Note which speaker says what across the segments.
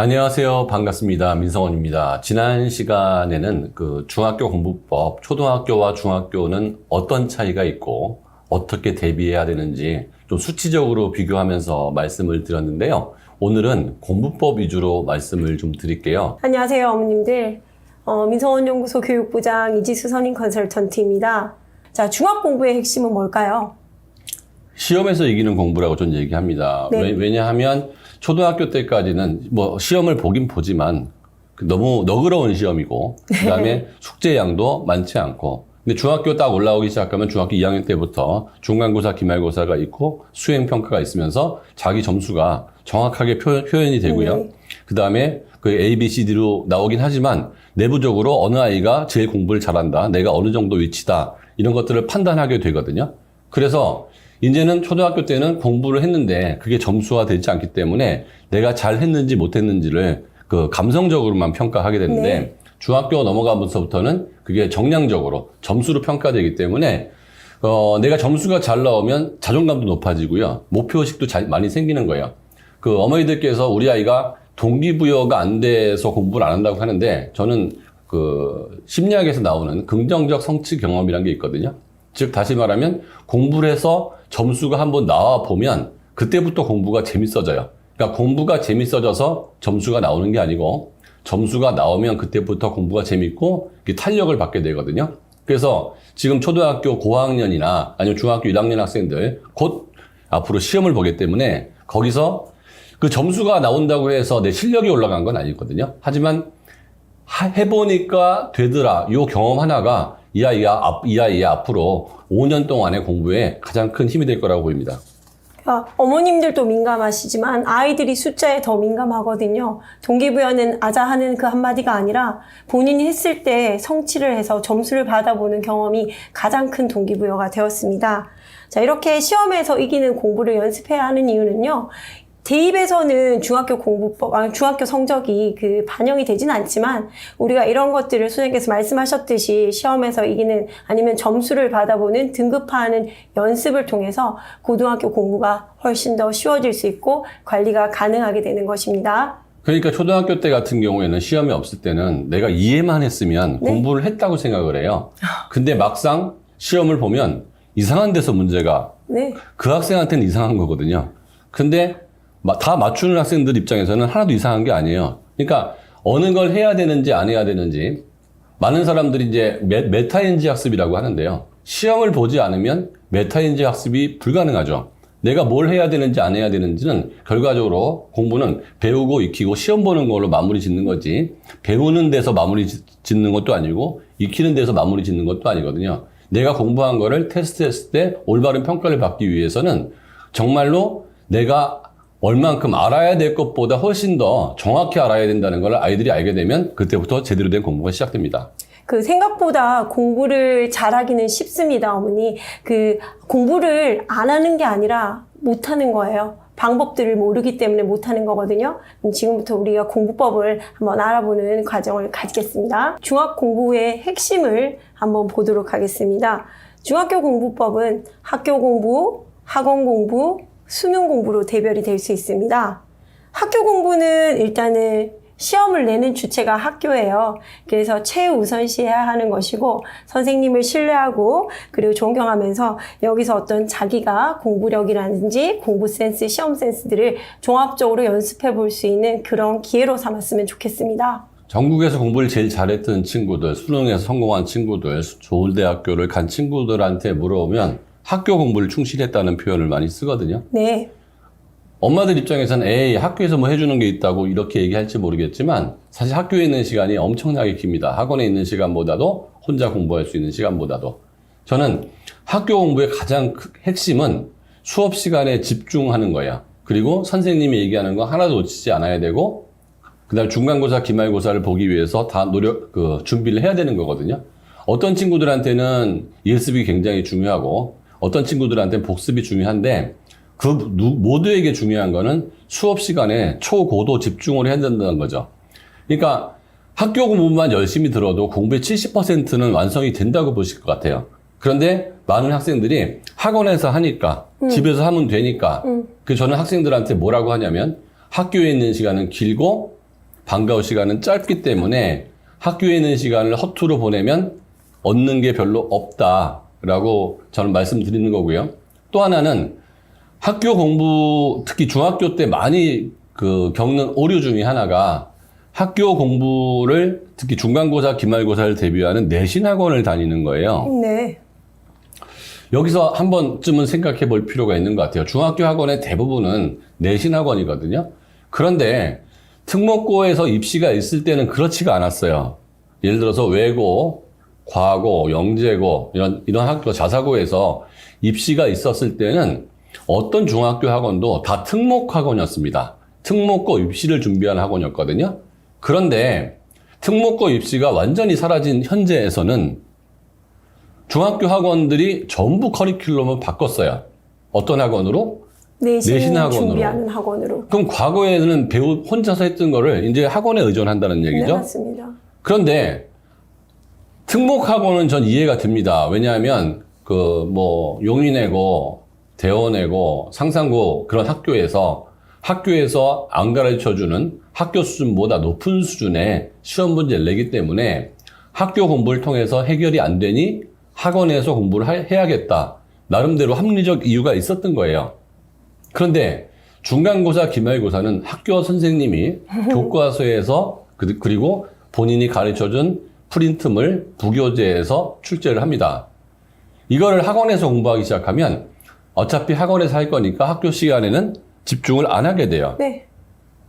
Speaker 1: 안녕하세요. 반갑습니다. 민성원입니다. 지난 시간에는 그 중학교 공부법, 초등학교와 중학교는 어떤 차이가 있고 어떻게 대비해야 되는지 좀 수치적으로 비교하면서 말씀을 드렸는데요. 오늘은 공부법 위주로 말씀을 좀 드릴게요.
Speaker 2: 안녕하세요, 어머님들. 민성원연구소 교육부장 이지수 선임 컨설턴트입니다. 자, 중학 공부의 핵심은 뭘까요?
Speaker 1: 시험에서 이기는 공부라고 저는 얘기합니다.
Speaker 2: 네.
Speaker 1: 왜냐하면 초등학교 때까지는 뭐 시험을 보긴 보지만 너무 너그러운 시험이고 그다음에 숙제 양도 많지 않고 근데 중학교 딱 올라오기 시작하면 중학교 2학년 때부터 중간고사, 기말고사가 있고 수행평가가 있으면서 자기 점수가 정확하게 표현이 되고요. 그다음에 그 A, B, C, D로 나오긴 하지만 내부적으로 어느 아이가 제일 공부를 잘한다, 내가 어느 정도 위치다 이런 것들을 판단하게 되거든요. 그래서 이제는 초등학교 때는 공부를 했는데 그게 점수화 되지 않기 때문에 내가 잘 했는지 못했는지를 그 감성적으로만 평가하게 되는데
Speaker 2: 네.
Speaker 1: 중학교 넘어가면서부터는 그게 정량적으로 점수로 평가되기 때문에 내가 점수가 잘 나오면 자존감도 높아지고요. 목표의식도 많이 생기는 거예요. 그 어머니들께서 우리 아이가 동기부여가 안 돼서 공부를 안 한다고 하는데 저는 그 심리학에서 나오는 긍정적 성취 경험이라는 게 있거든요. 즉 다시 말하면 공부를 해서 점수가 한번 나와 보면 그때부터 공부가 재밌어져요. 그러니까 공부가 재밌어져서 점수가 나오는 게 아니고 점수가 나오면 그때부터 공부가 재밌고 탄력을 받게 되거든요. 그래서 지금 초등학교 고학년이나 아니면 중학교 1학년 학생들 곧 앞으로 시험을 보기 때문에 거기서 그 점수가 나온다고 해서 내 실력이 올라간 건 아니거든요. 하지만 해보니까 되더라. 이 경험 하나가 이 아이의 앞으로 5년 동안의 공부에 가장 큰 힘이 될 거라고 보입니다.
Speaker 2: 어머님들도 민감하시지만 아이들이 숫자에 더 민감하거든요. 동기부여는 아자하는 그 한마디가 아니라 본인이 했을 때 성취를 해서 점수를 받아보는 경험이 가장 큰 동기부여가 되었습니다. 자, 이렇게 시험에서 이기는 공부를 연습해야 하는 이유는요. 대입에서는 중학교 성적이 반영이 되진 않지만 우리가 이런 것들을 선생님께서 말씀하셨듯이 시험에서 이기는 아니면 점수를 받아보는 등급화하는 연습을 통해서 고등학교 공부가 훨씬 더 쉬워질 수 있고 관리가 가능하게 되는 것입니다.
Speaker 1: 그러니까 초등학교 때 같은 경우에는 시험이 없을 때는 내가 이해만 했으면 공부를 했다고 생각을 해요. 근데 막상 시험을 보면 이상한 데서 문제가 그 학생한테는 이상한 거거든요. 근데 다 맞추는 학생들 입장에서는 하나도 이상한 게 아니에요. 그러니까 어느 걸 해야 되는지 안 해야 되는지 많은 사람들이 이제 메타인지 학습이라고 하는데요. 시험을 보지 않으면 메타인지 학습이 불가능하죠. 내가 뭘 해야 되는지 안 해야 되는지는 결과적으로 공부는 배우고 익히고 시험 보는 걸로 마무리 짓는 거지 배우는 데서 마무리 짓는 것도 아니고 익히는 데서 마무리 짓는 것도 아니거든요. 내가 공부한 거를 테스트했을 때 올바른 평가를 받기 위해서는 정말로 내가 얼만큼 알아야 될 것보다 훨씬 더 정확히 알아야 된다는 걸 아이들이 알게 되면 그때부터 제대로 된 공부가 시작됩니다.
Speaker 2: 생각보다 공부를 잘하기는 쉽습니다, 어머니. 공부를 안 하는 게 아니라 못하는 거예요. 방법들을 모르기 때문에 못하는 거거든요. 지금부터 우리가 공부법을 한번 알아보는 과정을 가지겠습니다. 중학 공부의 핵심을 한번 보도록 하겠습니다. 중학교 공부법은 학교 공부, 학원 공부, 수능 공부로 대별이 될 수 있습니다. 학교 공부는 일단은 시험을 내는 주체가 학교예요. 그래서 최우선시해야 하는 것이고 선생님을 신뢰하고 그리고 존경하면서 여기서 어떤 자기가 공부력이라든지 공부 센스, 시험 센스들을 종합적으로 연습해 볼 수 있는 그런 기회로 삼았으면 좋겠습니다.
Speaker 1: 전국에서 공부를 제일 잘했던 친구들, 수능에서 성공한 친구들, 좋은 대학교를 간 친구들한테 물어보면 학교 공부를 충실했다는 표현을 많이 쓰거든요.
Speaker 2: 네.
Speaker 1: 엄마들 입장에서는 에이 학교에서 뭐 해주는 게 있다고 이렇게 얘기할지 모르겠지만 사실 학교에 있는 시간이 엄청나게 깁니다. 학원에 있는 시간보다도 혼자 공부할 수 있는 시간보다도. 저는 학교 공부의 가장 핵심은 수업 시간에 집중하는 거예요. 그리고 선생님이 얘기하는 거 하나도 놓치지 않아야 되고 그다음 중간고사, 기말고사를 보기 위해서 다 준비를 해야 되는 거거든요. 어떤 친구들한테는 예습이 굉장히 중요하고 어떤 친구들한테는 복습이 중요한데 모두에게 중요한 거는 수업 시간에 초고도 집중을 해야 된다는 거죠. 그러니까 학교 공부만 열심히 들어도 공부의 70%는 완성이 된다고 보실 것 같아요. 그런데 많은 학생들이 학원에서 하니까 집에서 하면 되니까 저는 학생들한테 뭐라고 하냐면 학교에 있는 시간은 길고 방과후 시간은 짧기 때문에 학교에 있는 시간을 허투루 보내면 얻는 게 별로 없다라고 저는 말씀드리는 거고요. 또 하나는 학교 공부, 특히 중학교 때 많이 겪는 오류 중에 하나가 학교 공부를 특히 중간고사, 기말고사를 대비하는 내신 학원을 다니는 거예요.
Speaker 2: 네.
Speaker 1: 여기서 한 번쯤은 생각해 볼 필요가 있는 것 같아요. 중학교 학원의 대부분은 내신 학원이거든요. 그런데 특목고에서 입시가 있을 때는 그렇지가 않았어요. 예를 들어서 외고, 과고, 영재고 이런 학교 자사고에서 입시가 있었을 때는 어떤 중학교 학원도 다 특목 학원이었습니다. 특목고 입시를 준비하는 학원이었거든요. 그런데 특목고 입시가 완전히 사라진 현재에서는 중학교 학원들이 전부 커리큘럼을 바꿨어요. 어떤 학원으로? 내신 학원으로.
Speaker 2: 준비하는 학원으로.
Speaker 1: 그럼 과거에는 배우 혼자서 했던 거를 이제 학원에 의존한다는 얘기죠?
Speaker 2: 네, 맞습니다.
Speaker 1: 그런데 특목 학원은 전 이해가 됩니다. 왜냐하면 용인외고, 대원외고, 상산고 그런 학교에서 안 가르쳐주는 학교 수준보다 높은 수준의 시험 문제를 내기 때문에 학교 공부를 통해서 해결이 안 되니 학원에서 공부를 해야겠다. 나름대로 합리적 이유가 있었던 거예요. 그런데 중간고사, 기말고사는 학교 선생님이 교과서에서 그리고 본인이 가르쳐준 프린트물 부교재에서 출제를 합니다. 이거를 학원에서 공부하기 시작하면 어차피 학원에서 할 거니까 학교 시간에는 집중을 안 하게 돼요.
Speaker 2: 네.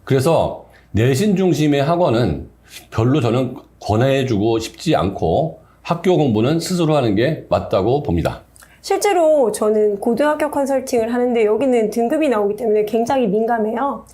Speaker 1: 그래서 내신 중심의 학원은 별로 저는 권해주고 싶지 않고 학교 공부는 스스로 하는 게 맞다고 봅니다.
Speaker 2: 실제로 저는 고등학교 컨설팅을 하는데 여기는 등급이 나오기 때문에 굉장히 민감해요.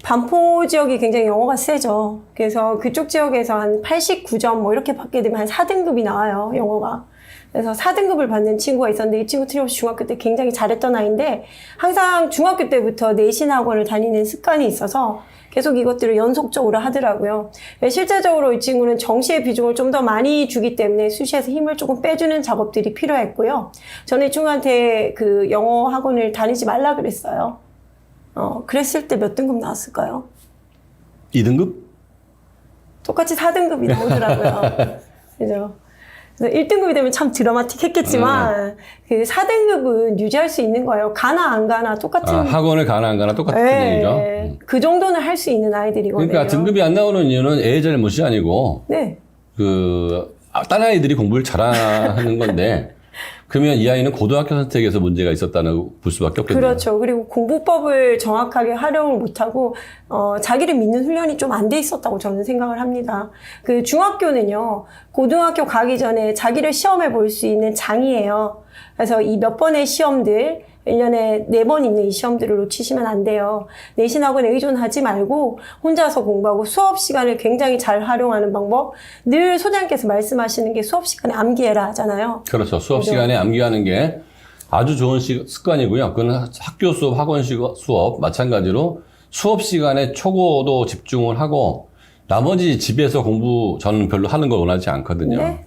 Speaker 2: 반포 지역이 굉장히 영어가 세죠. 그래서 그쪽 지역에서 한 89점 뭐 이렇게 받게 되면 한 4등급이 나와요, 영어가. 그래서 4등급을 받는 친구가 있었는데 이 친구 틀림없이 중학교 때 굉장히 잘했던 아이인데 항상 중학교 때부터 내신 학원을 다니는 습관이 있어서 계속 이것들을 연속적으로 하더라고요. 실제적으로 이 친구는 정시의 비중을 좀 더 많이 주기 때문에 수시에서 힘을 조금 빼주는 작업들이 필요했고요. 저는 이 친구한테 영어 학원을 다니지 말라 그랬어요. 그랬을 때 몇 등급 나왔을까요?
Speaker 1: 2등급?
Speaker 2: 똑같이 4등급이 나오더라고요. 그죠? 그래서 1등급이 되면 참 드라마틱했겠지만 그 4등급은 유지할 수 있는 거예요. 가나 안 가나 똑같은.
Speaker 1: 학원을 가나 안 가나 똑같은 얘기죠.
Speaker 2: 그 정도는 할 수 있는 아이들이거든요.
Speaker 1: 그러니까 등급이 안 나오는 이유는 애의 잘못이 아니고
Speaker 2: 네.
Speaker 1: 딴 아이들이 공부를 잘하는 건데 그러면 이 아이는 고등학교 선택에서 문제가 있었다는 볼 수밖에 없겠네요.
Speaker 2: 그렇죠. 그리고 공부법을 정확하게 활용을 못하고 자기를 믿는 훈련이 좀 안 돼 있었다고 저는 생각을 합니다. 중학교는요. 고등학교 가기 전에 자기를 시험해 볼 수 있는 장이에요. 그래서 이 몇 번의 시험들 1년에 4번 있는 이 시험들을 놓치시면 안 돼요. 내신 학원에 의존하지 말고 혼자서 공부하고 수업 시간을 굉장히 잘 활용하는 방법. 늘 소장님께서 말씀하시는 게 수업 시간에 암기해라 하잖아요.
Speaker 1: 그렇죠. 수업 시간에 암기하는 게 아주 좋은 습관이고요. 그건 학교 수업, 학원 수업 마찬가지로 수업 시간에 초고도 집중을 하고 나머지 집에서 공부 저는 별로 하는 걸 원하지 않거든요.
Speaker 2: 네.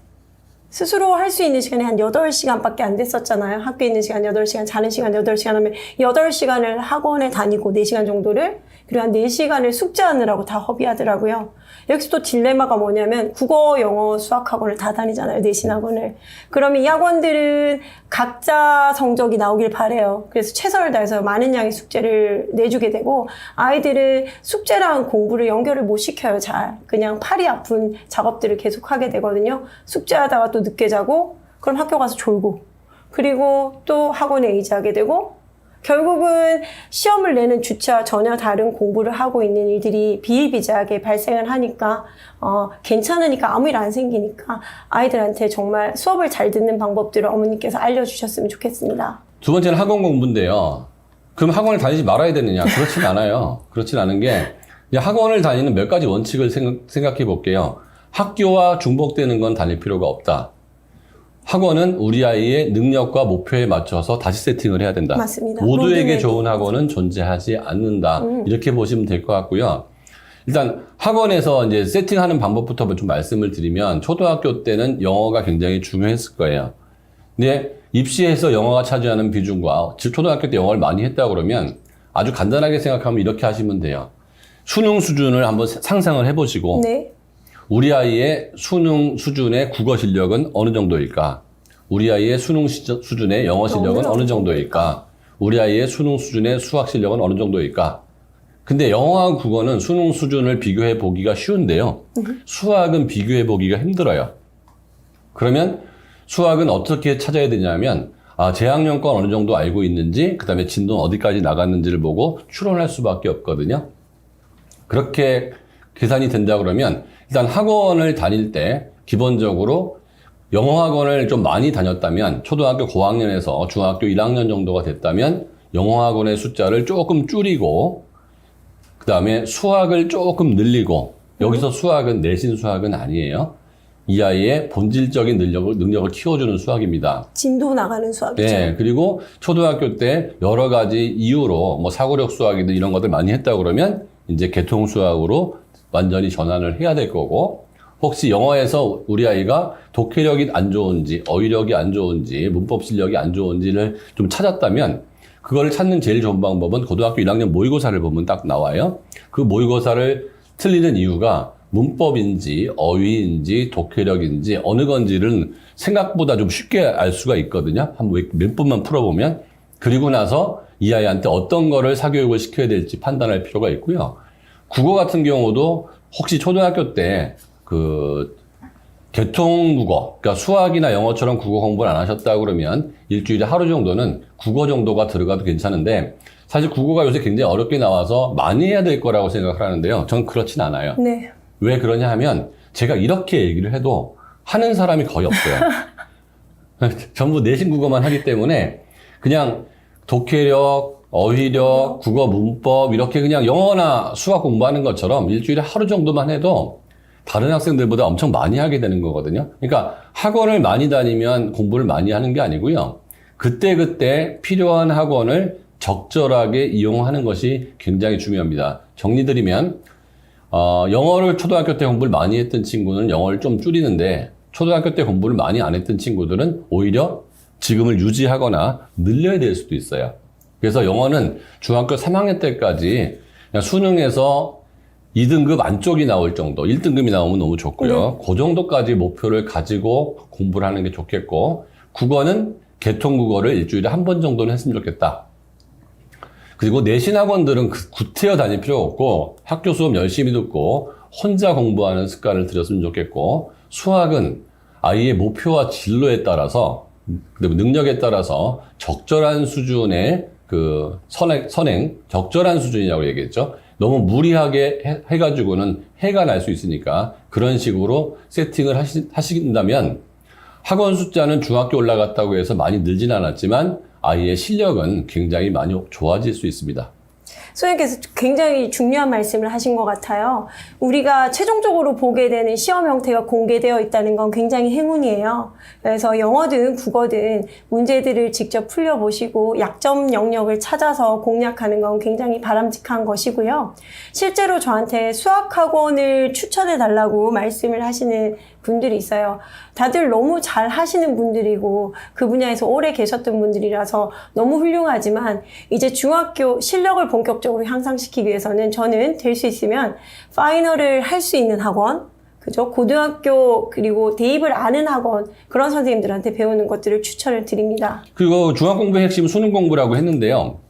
Speaker 2: 스스로 할 수 있는 시간이 한 8시간밖에 안 됐었잖아요. 학교에 있는 시간 8시간, 자는 시간 8시간 하면 8시간을 학원에 다니고 4시간 정도를 그리고 한 4시간을 숙제하느라고 다 허비하더라고요. 여기서 또 딜레마가 뭐냐면 국어, 영어, 수학 학원을 다 다니잖아요. 내신 학원을. 그러면 이 학원들은 각자 성적이 나오길 바래요. 그래서 최선을 다해서 많은 양의 숙제를 내주게 되고 아이들은 숙제랑 공부를 연결을 못 시켜요. 잘. 그냥 팔이 아픈 작업들을 계속 하게 되거든요. 숙제하다가 또 늦게 자고 그럼 학교 가서 졸고 그리고 또 학원에 의지하게 되고 결국은 시험을 내는 주체와 전혀 다른 공부를 하고 있는 일들이 비일비재하게 발생을 하니까 괜찮으니까 아무 일 안 생기니까 아이들한테 정말 수업을 잘 듣는 방법들을 어머니께서 알려주셨으면 좋겠습니다.
Speaker 1: 두 번째는 학원 공부인데요. 그럼 학원을 다니지 말아야 되느냐? 그렇진 않아요. 그렇진 않은 게 학원을 다니는 몇 가지 원칙을 생각해 볼게요. 학교와 중복되는 건 다닐 필요가 없다. 학원은 우리 아이의 능력과 목표에 맞춰서 다시 세팅을 해야 된다.
Speaker 2: 맞습니다.
Speaker 1: 모두에게 좋은 학원은 존재하지 않는다. 이렇게 보시면 될 것 같고요. 일단 학원에서 이제 세팅하는 방법부터 좀 말씀을 드리면 초등학교 때는 영어가 굉장히 중요했을 거예요. 근데 입시에서 영어가 차지하는 비중과 즉 초등학교 때 영어를 많이 했다 그러면 아주 간단하게 생각하면 이렇게 하시면 돼요. 수능 수준을 한번 상상을 해보시고
Speaker 2: 네.
Speaker 1: 우리 아이의 수능 수준의 국어 실력은 어느 정도일까? 우리 아이의 수능 수준의 영어 실력은 어느 정도일까? 우리 아이의 수능 수준의 수학 실력은 어느 정도일까? 근데 영어하고 국어는 수능 수준을 비교해 보기가 쉬운데요. 수학은 비교해 보기가 힘들어요. 그러면 수학은 어떻게 찾아야 되냐면 재학년권 어느 정도 알고 있는지, 그 다음에 진도는 어디까지 나갔는지를 보고 추론할 수밖에 없거든요. 그렇게 계산이 된다 그러면 일단 학원을 다닐 때 기본적으로 영어 학원을 좀 많이 다녔다면, 초등학교 고학년에서 중학교 1학년 정도가 됐다면 영어 학원의 숫자를 조금 줄이고, 그 다음에 수학을 조금 늘리고, 여기서 수학은 내신 수학은 아니에요. 이 아이의 본질적인 능력을 키워주는 수학입니다.
Speaker 2: 진도 나가는 수학이죠.
Speaker 1: 네, 그리고 초등학교 때 여러 가지 이유로 뭐 사고력 수학이든 이런 것들 많이 했다 그러면 이제 계통 수학으로 완전히 전환을 해야 될 거고, 혹시 영어에서 우리 아이가 독해력이 안 좋은지, 어휘력이 안 좋은지, 문법 실력이 안 좋은지를 좀 찾았다면, 그거를 찾는 제일 좋은 방법은 고등학교 1학년 모의고사를 보면 딱 나와요. 그 모의고사를 틀리는 이유가 문법인지 어휘인지 독해력인지 어느 건지를 생각보다 좀 쉽게 알 수가 있거든요. 한번 몇 번만 풀어보면. 그리고 나서 이 아이한테 어떤 거를 사교육을 시켜야 될지 판단할 필요가 있고요. 국어 같은 경우도 혹시 초등학교 때 계통국어, 그러니까 수학이나 영어처럼 국어 공부를 안 하셨다 그러면 일주일에 하루 정도는 국어 정도가 들어가도 괜찮은데, 사실 국어가 요새 굉장히 어렵게 나와서 많이 해야 될 거라고 생각을 하는데요. 전 그렇진 않아요.
Speaker 2: 네.
Speaker 1: 왜 그러냐 하면 제가 이렇게 얘기를 해도 하는 사람이 거의 없어요. 전부 내신 국어만 하기 때문에 그냥 독해력, 어휘력, 국어 문법 이렇게 그냥 영어나 수학 공부하는 것처럼 일주일에 하루 정도만 해도 다른 학생들보다 엄청 많이 하게 되는 거거든요. 그러니까 학원을 많이 다니면 공부를 많이 하는 게 아니고요. 그때그때 필요한 학원을 적절하게 이용하는 것이 굉장히 중요합니다. 정리드리면 영어를 초등학교 때 공부를 많이 했던 친구는 영어를 좀 줄이는데, 초등학교 때 공부를 많이 안 했던 친구들은 오히려 지금을 유지하거나 늘려야 될 수도 있어요. 그래서 영어는 중학교 3학년 때까지 그냥 수능에서 2등급 안쪽이 나올 정도, 1등급이 나오면 너무 좋고요. 그 정도까지 목표를 가지고 공부를 하는 게 좋겠고, 국어는 개통국어를 일주일에 한 번 정도는 했으면 좋겠다. 그리고 내신 학원들은 구태여 다닐 필요 없고 학교 수업 열심히 듣고 혼자 공부하는 습관을 들였으면 좋겠고, 수학은 아이의 목표와 진로에 따라서, 능력에 따라서 적절한 수준의 선행, 적절한 수준이라고 얘기했죠. 너무 무리하게 해가지고는 해가 날 수 있으니까 그런 식으로 세팅을 하신다면 학원 숫자는 중학교 올라갔다고 해서 많이 늘진 않았지만 아이의 실력은 굉장히 많이 좋아질 수 있습니다.
Speaker 2: 선생님께서 굉장히 중요한 말씀을 하신 것 같아요. 우리가 최종적으로 보게 되는 시험 형태가 공개되어 있다는 건 굉장히 행운이에요. 그래서 영어든 국어든 문제들을 직접 풀려보시고 약점 영역을 찾아서 공략하는 건 굉장히 바람직한 것이고요. 실제로 저한테 수학학원을 추천해달라고 말씀을 하시는 분들이 있어요. 다들 너무 잘 하시는 분들이고 그 분야에서 오래 계셨던 분들이라서 너무 훌륭하지만, 이제 중학교 실력을 본격적으로 향상시키기 위해서는 저는 될 수 있으면 파이널을 할 수 있는 학원, 그죠? 고등학교 그리고 대입을 아는 학원, 그런 선생님들한테 배우는 것들을 추천을 드립니다.
Speaker 1: 그리고 중학 공부의 핵심 수능 공부라고 했는데요.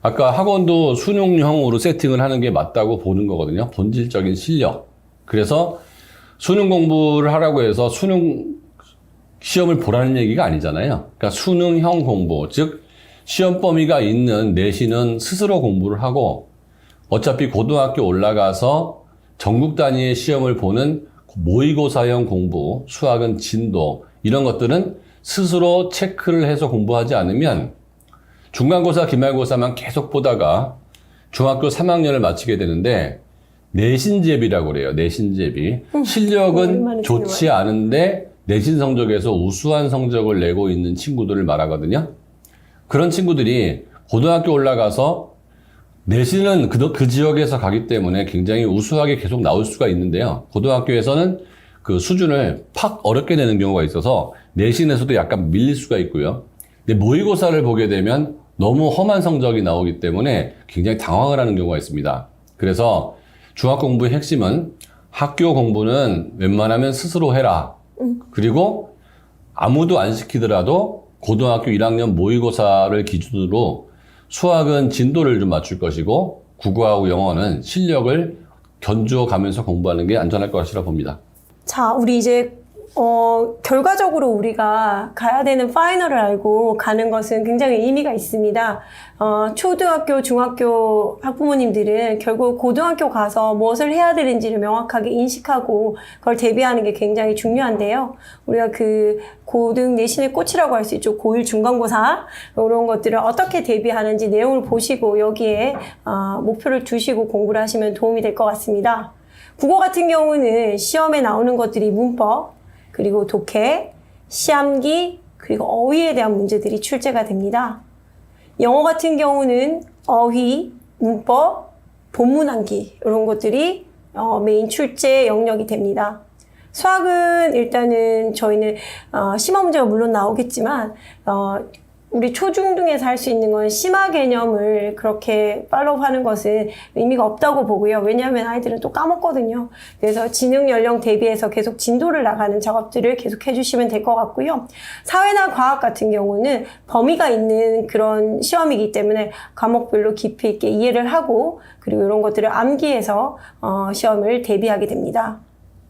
Speaker 1: 아까 학원도 수능형으로 세팅을 하는 게 맞다고 보는 거거든요. 본질적인 실력. 그래서 수능 공부를 하라고 해서 수능 시험을 보라는 얘기가 아니잖아요. 그러니까 수능형 공부, 즉 시험 범위가 있는 내신은 스스로 공부를 하고, 어차피 고등학교 올라가서 전국 단위의 시험을 보는 모의고사형 공부, 수학은 진도, 이런 것들은 스스로 체크를 해서 공부하지 않으면 중간고사, 기말고사만 계속 보다가 중학교 3학년을 마치게 되는데, 내신제비라고 그래요. 내신제비. 실력은 좋지 않은데 내신 성적에서 우수한 성적을 내고 있는 친구들을 말하거든요. 그런 친구들이 고등학교 올라가서 내신은 그 지역에서 가기 때문에 굉장히 우수하게 계속 나올 수가 있는데요. 고등학교에서는 그 수준을 팍 어렵게 내는 경우가 있어서 내신에서도 약간 밀릴 수가 있고요. 근데 모의고사를 보게 되면 너무 험한 성적이 나오기 때문에 굉장히 당황을 하는 경우가 있습니다. 그래서 중학 공부의 핵심은 학교 공부는 웬만하면 스스로 해라. 그리고 아무도 안 시키더라도 고등학교 1학년 모의고사를 기준으로 수학은 진도를 좀 맞출 것이고 국어하고 영어는 실력을 견주어 가면서 공부하는 게 안전할 것이라 봅니다.
Speaker 2: 자, 우리 이제 결과적으로 우리가 가야 되는 파이널을 알고 가는 것은 굉장히 의미가 있습니다. 초등학교, 중학교 학부모님들은 결국 고등학교 가서 무엇을 해야 되는지를 명확하게 인식하고 그걸 대비하는 게 굉장히 중요한데요. 우리가 그 고등 내신의 꽃이라고 할 수 있죠. 고1 중간고사 이런 것들을 어떻게 대비하는지 내용을 보시고 여기에 목표를 두시고 공부를 하시면 도움이 될 것 같습니다. 국어 같은 경우는 시험에 나오는 것들이 문법, 그리고 독해, 시암기, 그리고 어휘에 대한 문제들이 출제가 됩니다. 영어 같은 경우는 어휘, 문법, 본문 암기 이런 것들이 메인 출제 영역이 됩니다. 수학은 일단은 저희는 심화 문제가 물론 나오겠지만 우리 초중등에서 할 수 있는 건 심화 개념을 그렇게 팔로우하는 것은 의미가 없다고 보고요. 왜냐하면 아이들은 또 까먹거든요. 그래서 지능 연령 대비해서 계속 진도를 나가는 작업들을 계속 해주시면 될 것 같고요. 사회나 과학 같은 경우는 범위가 있는 그런 시험이기 때문에 과목별로 깊이 있게 이해를 하고 그리고 이런 것들을 암기해서 시험을 대비하게 됩니다.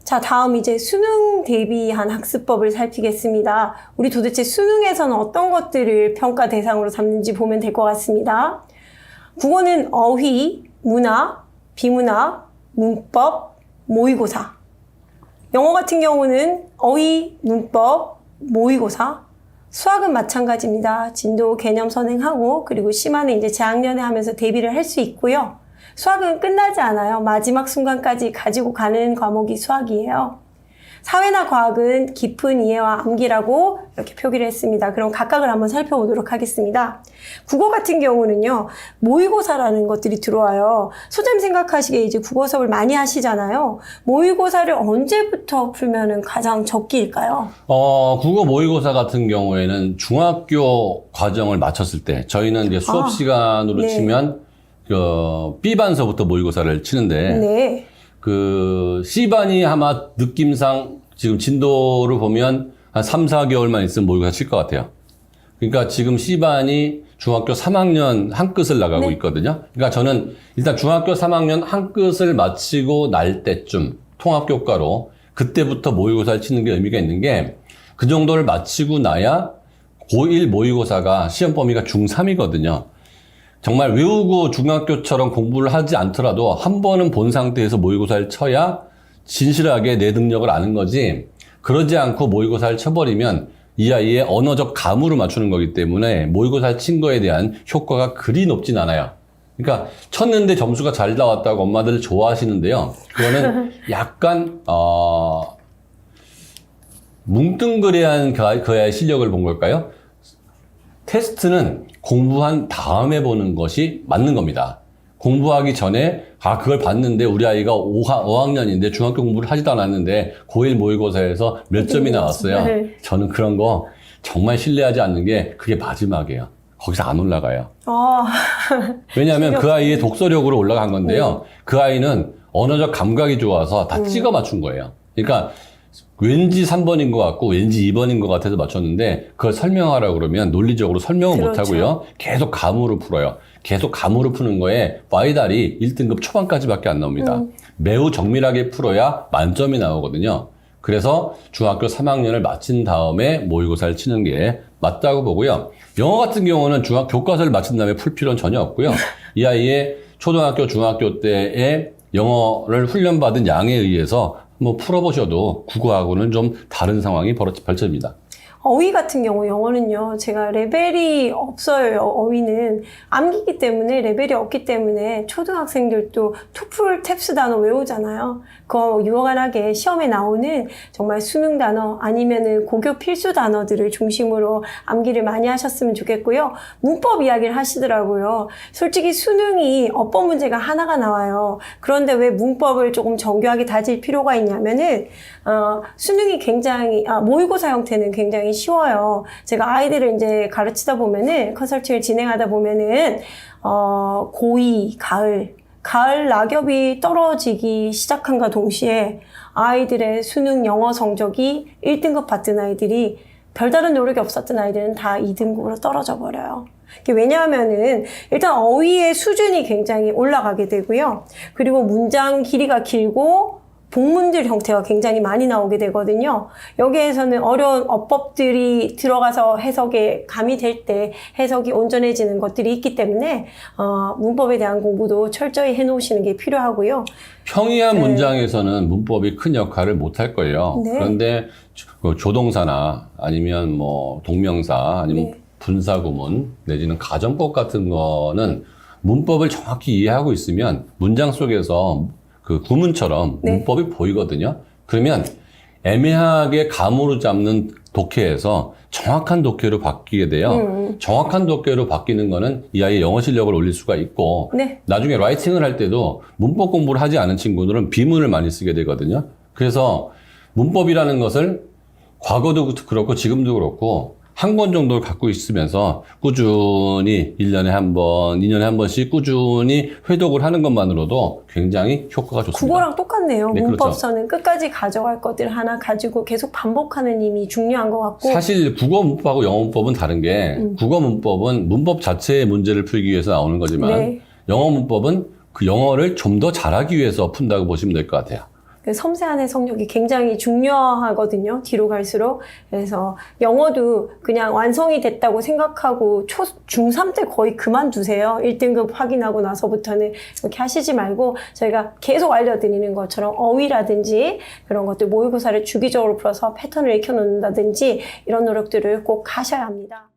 Speaker 2: 자, 다음 이제 수능 대비한 학습법을 살피겠습니다. 우리 도대체 수능에서는 어떤 것들을 평가 대상으로 삼는지 보면 될 것 같습니다. 국어는 어휘, 문학, 비문학, 문법, 모의고사. 영어 같은 경우는 어휘, 문법, 모의고사. 수학은 마찬가지입니다. 진도 개념 선행하고 그리고 심화는 이제 재학년에 하면서 대비를 할 수 있고요. 수학은 끝나지 않아요. 마지막 순간까지 가지고 가는 과목이 수학이에요. 사회나 과학은 깊은 이해와 암기라고 이렇게 표기를 했습니다. 그럼 각각을 한번 살펴보도록 하겠습니다. 국어 같은 경우는요, 모의고사라는 것들이 들어와요. 소장님 생각하시기에 이제 국어 수업을 많이 하시잖아요. 모의고사를 언제부터 풀면은 가장 적기일까요?
Speaker 1: 국어 모의고사 같은 경우에는 중학교 과정을 마쳤을 때, 저희는 이제 수업 시간으로
Speaker 2: 네.
Speaker 1: 치면, B반서부터 모의고사를 치는데,
Speaker 2: 네.
Speaker 1: 그 C반이 아마 느낌상 지금 진도를 보면 한 3, 4개월만 있으면 모의고사 칠 것 같아요. 그러니까 지금 C반이 중학교 3학년 한 끝을 나가고
Speaker 2: 네.
Speaker 1: 있거든요. 그러니까 저는 일단 중학교 3학년 한 끝을 마치고 날 때쯤 통합교과로 그때부터 모의고사를 치는 게 의미가 있는 게 그 정도를 마치고 나야 고1 모의고사가 시험 범위가 중3이거든요. 정말 외우고 중학교처럼 공부를 하지 않더라도 한 번은 본 상태에서 모의고사를 쳐야 진실하게 내 능력을 아는 거지, 그러지 않고 모의고사를 쳐버리면 이 아이의 언어적 감으로 맞추는 거기 때문에 모의고사를 친 거에 대한 효과가 그리 높진 않아요. 그러니까 쳤는데 점수가 잘 나왔다고 엄마들 좋아하시는데요. 그거는 약간 뭉뚱그레한 그 아이의 실력을 본 걸까요? 테스트는 공부한 다음에 보는 것이 맞는 겁니다. 공부하기 전에 그걸 봤는데 우리 아이가 5학년인데 중학교 공부를 하지도 않았는데 고1 모의고사에서 몇 점이 나왔어요.
Speaker 2: 네.
Speaker 1: 저는 그런 거 정말 신뢰하지 않는 게 그게 마지막이에요. 거기서 안 올라가요. 왜냐하면 그 아이의 독서력으로 올라간 건데요. 그 아이는 언어적 감각이 좋아서 다 찍어 맞춘 거예요. 그러니까 왠지 3번인 것 같고 왠지 2번인 것 같아서 맞췄는데 그걸 설명하라고 그러면 논리적으로 설명을
Speaker 2: 그렇죠.
Speaker 1: 못하고요. 계속 감으로 풀어요. 계속 감으로 푸는 거에 파이달이 1등급 초반까지밖에 안 나옵니다. 매우 정밀하게 풀어야 만점이 나오거든요. 그래서 중학교 3학년을 마친 다음에 모의고사를 치는 게 맞다고 보고요. 영어 같은 경우는 교과서를 마친 다음에 풀 필요는 전혀 없고요. 이 아이의 초등학교, 중학교 때의 영어를 훈련받은 양에 의해서 뭐 풀어보셔도 국어하고는 좀 다른 상황이 펼쳐집니다.
Speaker 2: 어휘 같은 경우 영어는요, 제가 레벨이 없어요. 어휘는 암기기 때문에 레벨이 없기 때문에 초등학생들도 토플 탭스 단어 외우잖아요. 그거 유용하게 시험에 나오는 정말 수능 단어 아니면은 고교 필수 단어들을 중심으로 암기를 많이 하셨으면 좋겠고요. 문법 이야기를 하시더라고요. 솔직히 수능이 어법 문제가 하나가 나와요. 그런데 왜 문법을 조금 정교하게 다질 필요가 있냐면은 수능이 굉장히 모의고사 형태는 굉장히 쉬워요. 제가 아이들을 이제 가르치다 보면은 컨설팅을 진행하다 보면은 고2 가을 가을 낙엽이 떨어지기 시작한과 동시에 아이들의 수능 영어 성적이 1등급 받던 아이들이 별다른 노력이 없었던 아이들은 다 2등급으로 떨어져 버려요. 왜냐하면은 일단 어휘의 수준이 굉장히 올라가게 되고요. 그리고 문장 길이가 길고 복문들 형태가 굉장히 많이 나오게 되거든요. 여기에서는 어려운 어법들이 들어가서 해석에 가미될 때 해석이 온전해지는 것들이 있기 때문에 문법에 대한 공부도 철저히 해놓으시는 게 필요하고요.
Speaker 1: 평이한 문장에서는 문법이 큰 역할을 못 할 거예요.
Speaker 2: 네.
Speaker 1: 그런데 조동사나 아니면 뭐 동명사 아니면 분사구문 내지는 가정법 같은 거는 문법을 정확히 이해하고 있으면 문장 속에서 그 구문처럼 문법이 보이거든요. 그러면 애매하게 감으로 잡는 독해에서 정확한 독해로 바뀌게 돼요. 정확한 독해로 바뀌는 거는 이 아이의 영어 실력을 올릴 수가 있고 나중에 라이팅을 할 때도 문법 공부를 하지 않은 친구들은 비문을 많이 쓰게 되거든요. 그래서 문법이라는 것을 과거도 그렇고 지금도 그렇고 한 권 정도를 갖고 있으면서 꾸준히 1년에 한 번, 2년에 한 번씩 꾸준히 회독을 하는 것만으로도 굉장히 효과가 좋습니다.
Speaker 2: 국어랑 똑같네요.
Speaker 1: 네,
Speaker 2: 문법서는 끝까지 가져갈 것들 하나 가지고 계속 반복하는 힘이 중요한 것 같고
Speaker 1: 사실 국어 문법하고 영어 문법은 다른 게 국어 문법은 문법 자체의 문제를 풀기 위해서 나오는 거지만 영어 문법은 그 영어를 좀 더 잘하기 위해서 푼다고 보시면 될 것 같아요.
Speaker 2: 섬세한 해석력이 굉장히 중요하거든요. 뒤로 갈수록. 그래서 영어도 그냥 완성이 됐다고 생각하고 중3 때 거의 그만두세요. 1등급 확인하고 나서부터는 그렇게 하시지 말고 저희가 계속 알려드리는 것처럼 어휘라든지 그런 것들 모의고사를 주기적으로 풀어서 패턴을 익혀놓는다든지 이런 노력들을 꼭 하셔야 합니다.